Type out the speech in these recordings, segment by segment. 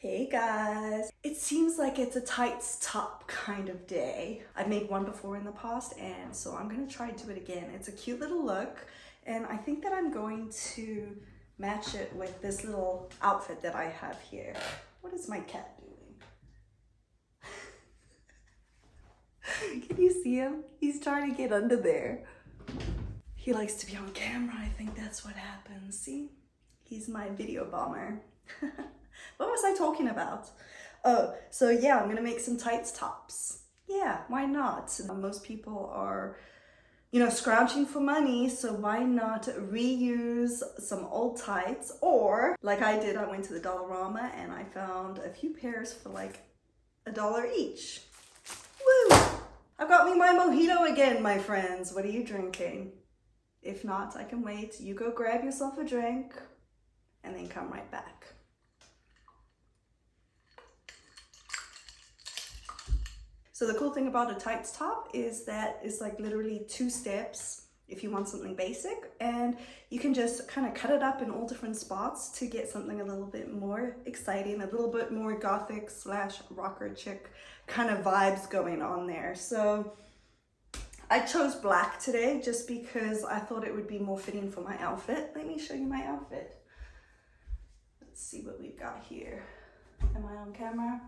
Hey guys! It seems like it's a tights top kind of day. I've made one before in the past and so I'm gonna try to do it again. It's a cute little look and I think that I'm going to match it with this little outfit that I have here. What is my cat doing? Can you see him? He's trying to get under there. He likes to be on camera. I think that's what happens. See? He's my video bomber. What was I talking about? Oh, so yeah, I'm gonna make some tights tops. Yeah, why not? Most people are, scrounging for money, so why not reuse some old tights? Or, like I did, I went to the Dollarama and I found a few pairs for like $1 each. Woo! I've got me my mojito again, my friends. What are you drinking? If not, I can wait. You go grab yourself a drink and then come right back. So the cool thing about a tights top is that it's like literally 2 steps if you want something basic, and you can just kind of cut it up in all different spots to get something a little bit more exciting, a little bit more gothic / rocker chick kind of vibes going on there. So I chose black today just because I thought it would be more fitting for my outfit. Let me show you my outfit. Let's see what we've got here. Am I on camera?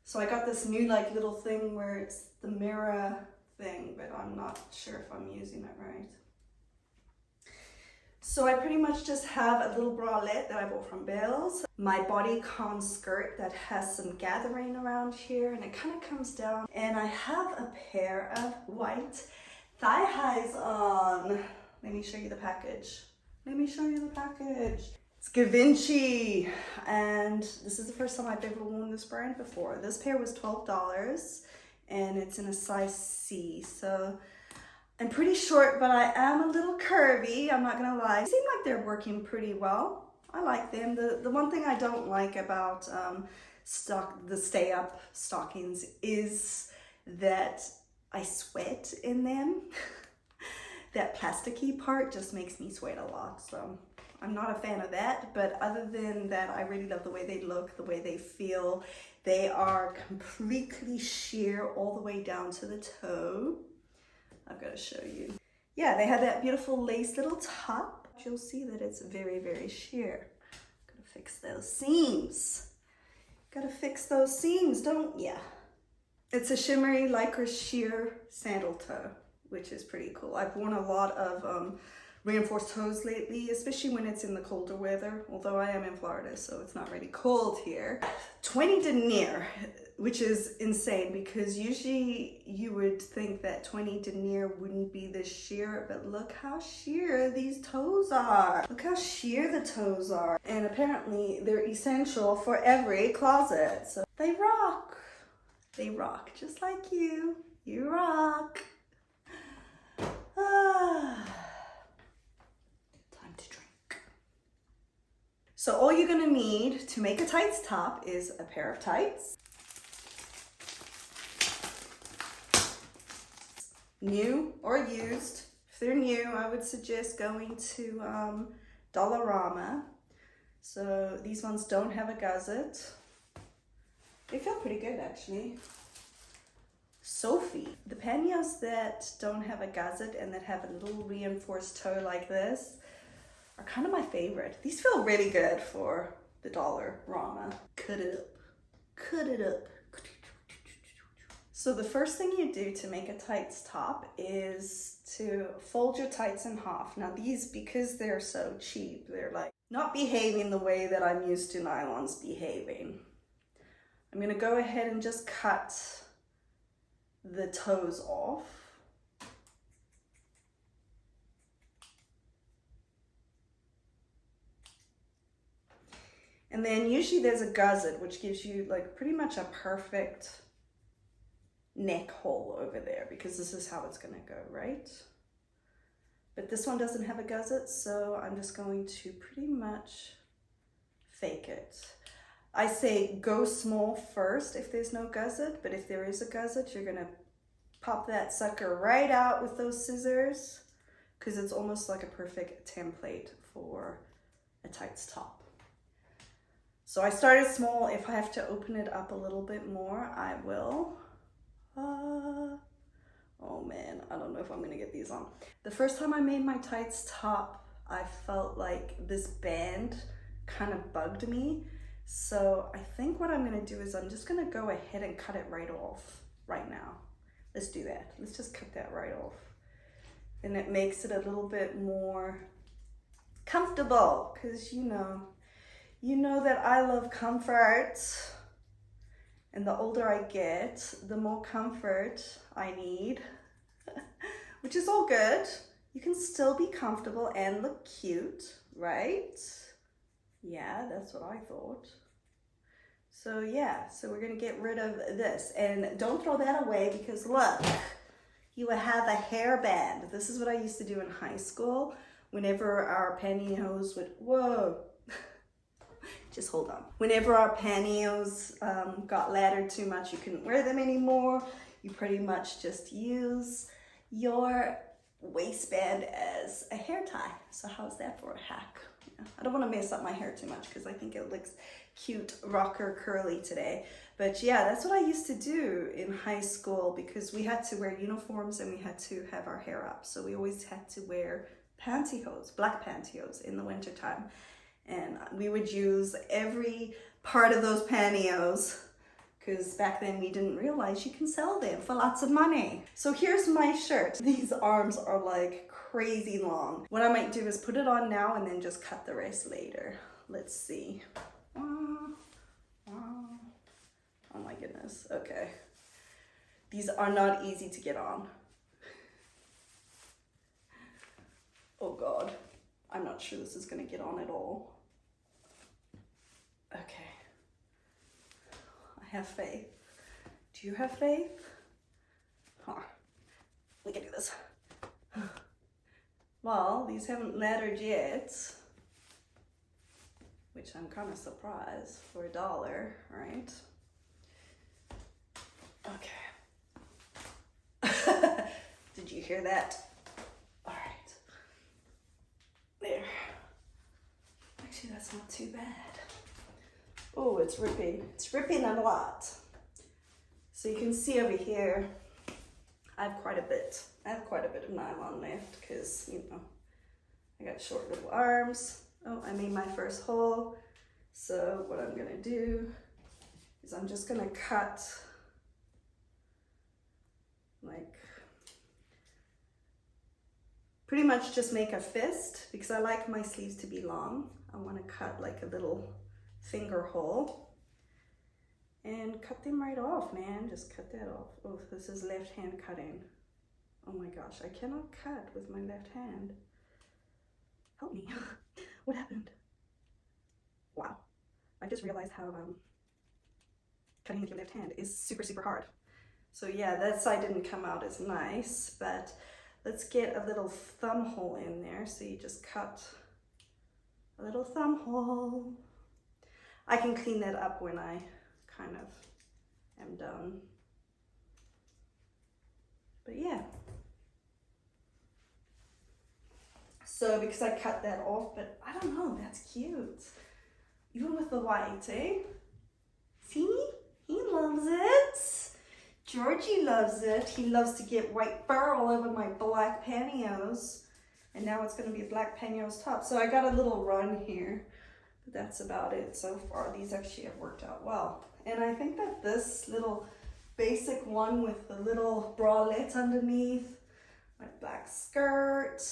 So I got this new like little thing where it's the mirror thing, but I'm not sure if I'm using it right. So I pretty much just have a little bralette that I bought from Bells, my bodycon skirt that has some gathering around here and it kind of comes down, and I have a pair of white thigh highs on. Let me show you the package. It's Givenchy, and this is the first time I've ever worn this brand before. This pair was $12 and it's in a size C. So I'm pretty short, but I am a little curvy, I'm not gonna lie. They seem like they're working pretty well. I like them. The one thing I don't like about the stay up stockings is that I sweat in them. That plasticky part just makes me sweat a lot, so I'm not a fan of that. But other than that, I really love the way they look, the way they feel. They are completely sheer all the way down to the toe. I've got to show you. Yeah, they have that beautiful lace little top. You'll see that it's very, very sheer. Gotta fix those seams. Don't ya? It's a shimmery lycra sheer sandal toe, which is pretty cool. I've worn a lot of reinforced toes lately, especially when it's in the colder weather, although I am in Florida, so it's not really cold here. 20 denier, which is insane because usually you would think that 20 denier wouldn't be this sheer, but look how sheer these toes are. Look how sheer the toes are. And apparently they're essential for every closet. So they rock. They rock just like you. You rock. Time to drink. So all you're gonna need to make a tights top is a pair of tights, new or used. If they're new, I would suggest going to Dollarama. So these ones don't have a gusset. They feel pretty good actually. Sophie. The panniers that don't have a gusset and that have a little reinforced toe like this are kind of my favorite. These feel really good for the Dollarama. Cut it up. So the first thing you do to make a tights top is to fold your tights in half. Now these, because they're so cheap, they're like not behaving the way that I'm used to nylons behaving. I'm gonna go ahead and just cut the toes off. And then usually there's a gusset, which gives you like pretty much a perfect neck hole over there, because this is how it's gonna go, right? But this one doesn't have a gusset, so I'm just going to pretty much fake it. I say go small first if there's no gusset, but if there is a gusset, you're gonna pop that sucker right out with those scissors, because it's almost like a perfect template for a tights top. So I started small. If I have to open it up a little bit more, I will. Oh man, I don't know if I'm gonna get these on. The first time I made my tights top, I felt like this band kind of bugged me. So I think what I'm gonna do is I'm just gonna go ahead and cut it right off right now. Let's do that. Let's just cut that right off. And it makes it a little bit more comfortable, because you know that I love comfort. And the older I get, the more comfort I need, which is all good. You can still be comfortable and look cute, right? Yeah, that's what I thought. So yeah, so we're gonna get rid of this. And don't throw that away, because look, you will have a hairband. This is what I used to do in high school. Whenever our pantyhose would, whoa, just hold on. Whenever our pantyhose got laddered too much, you couldn't wear them anymore. You pretty much just use your waistband as a hair tie. So how's that for a hack? Yeah. I don't want to mess up my hair too much because I think it looks cute, rocker, curly today. But yeah, that's what I used to do in high school, because we had to wear uniforms and we had to have our hair up. So we always had to wear pantyhose, black pantyhose in the wintertime. And we would use every part of those pantyhose, because back then we didn't realize you can sell them for lots of money. So here's my shirt. These arms are like crazy long. What I might do is put it on now and then just cut the rest later. Let's see. Oh my goodness, okay. These are not easy to get on. Oh God, I'm not sure this is gonna get on at all. Okay, I have faith. Do you have faith? Huh. We can do this. Well, these haven't laddered yet, which I'm kind of surprised for $1, right? Okay. Did you hear that? All right. There. Actually, that's not too bad. Oh, it's ripping. It's ripping a lot. So you can see over here, I have quite a bit of nylon left, because, you know, I got short little arms. Oh, I made my first hole. So what I'm gonna do is I'm just gonna cut like, pretty much just make a fist, because I like my sleeves to be long. I wanna cut like a little finger hole and cut them right off, man. Just cut that off. Oh, this is left hand cutting. Oh my gosh, I cannot cut with my left hand. Help me. What happened? Wow, I just realized how cutting with your left hand is super, super hard. So yeah, that side didn't come out as nice, but let's get a little thumb hole in there. So you just cut a little thumb hole. I can clean that up when I kind of am done. But yeah. So because I cut that off, but I don't know, that's cute. Even with the white, eh? See? He loves it. Georgie loves it. He loves to get white fur all over my black pantyhose. And now it's gonna be a black pantyhose top. So I got a little run here. But that's about it so far. These actually have worked out well. And I think that this little basic one with the little bralette underneath, my black skirt,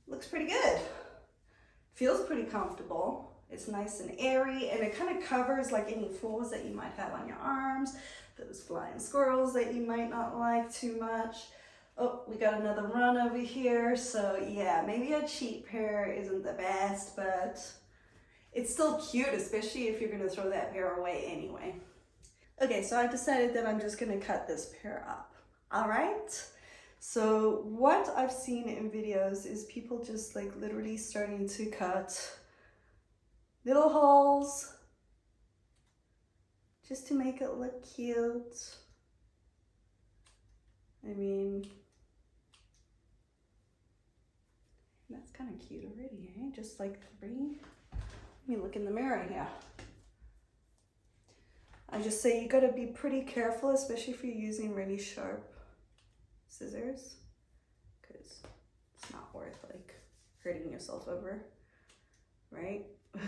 looks pretty good. Feels pretty comfortable. It's nice and airy, and it kind of covers like any flaws that you might have on your arms, those flying squirrels that you might not like too much. Oh, we got another run over here. So yeah, maybe a cheap pair isn't the best, but it's still cute, especially if you're gonna throw that pair away anyway. Okay, so I've decided that I'm just gonna cut this pair up. All right. So what I've seen in videos is people just like literally starting to cut little holes just to make it look cute. I mean, that's kind of cute already, eh? Just like 3. Let me look in the mirror here. I just say you gotta be pretty careful, especially if you're using really sharp scissors, because it's not worth like hurting yourself over, right? How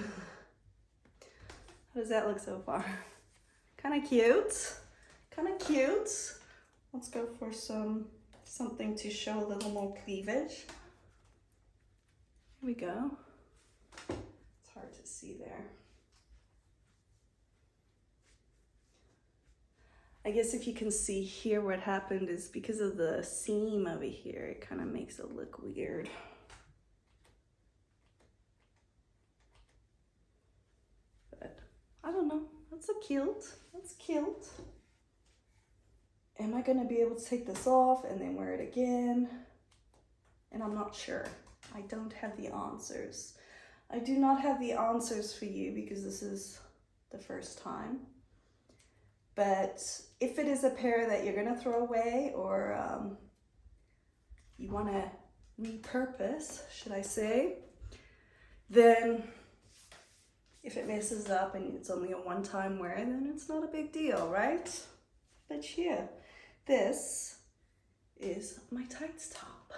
does that look so far? Kind of cute, kind of cute. Let's go for something to show a little more cleavage. Here we go. It's hard to see there. I guess if you can see here, what happened is because of the seam over here, it kind of makes it look weird. But I don't know, that's a cute, that's cute. Am I gonna be able to take this off and then wear it again? And I'm not sure. I don't have the answers. I do not have the answers for you because this is the first time. But if it is a pair that you're gonna throw away or you wanna repurpose, should I say, then if it messes up and it's only a one-time wear, then it's not a big deal, right? But yeah, this is my tights top.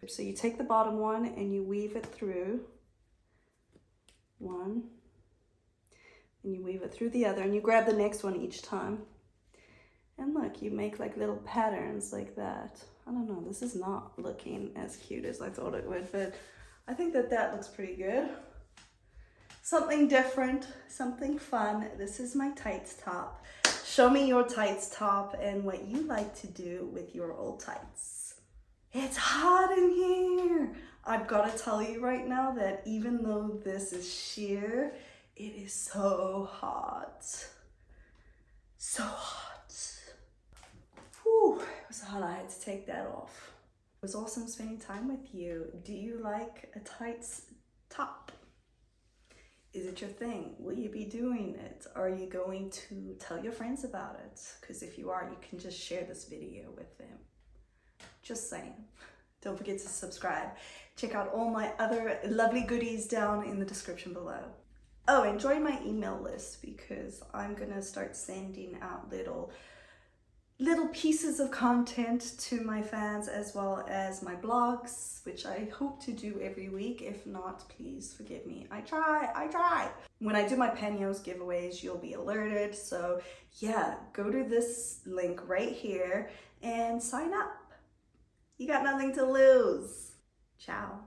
So you take the bottom one and you weave it through one, and you weave it through the other, and you grab the next one each time. And look, you make like little patterns like that. I don't know, this is not looking as cute as I thought it would, but I think that that looks pretty good. Something different, something fun. This is my tights top. Show me your tights top and what you like to do with your old tights. It's hot in here. I've got to tell you right now that even though this is sheer, it is so hot. So hot. Whew, it was hot. I had to take that off. It was awesome spending time with you. Do you like a tights top? Is it your thing? Will you be doing it? Are you going to tell your friends about it? Because if you are, you can just share this video with them. Just saying. Don't forget to subscribe. Check out all my other lovely goodies down in the description below. Oh, and join my email list because I'm gonna start sending out little pieces of content to my fans as well as my blogs, which I hope to do every week. If not, please forgive me. I try. When I do my pantyhose giveaways, you'll be alerted. So yeah, go to this link right here and sign up. You got nothing to lose. Ciao.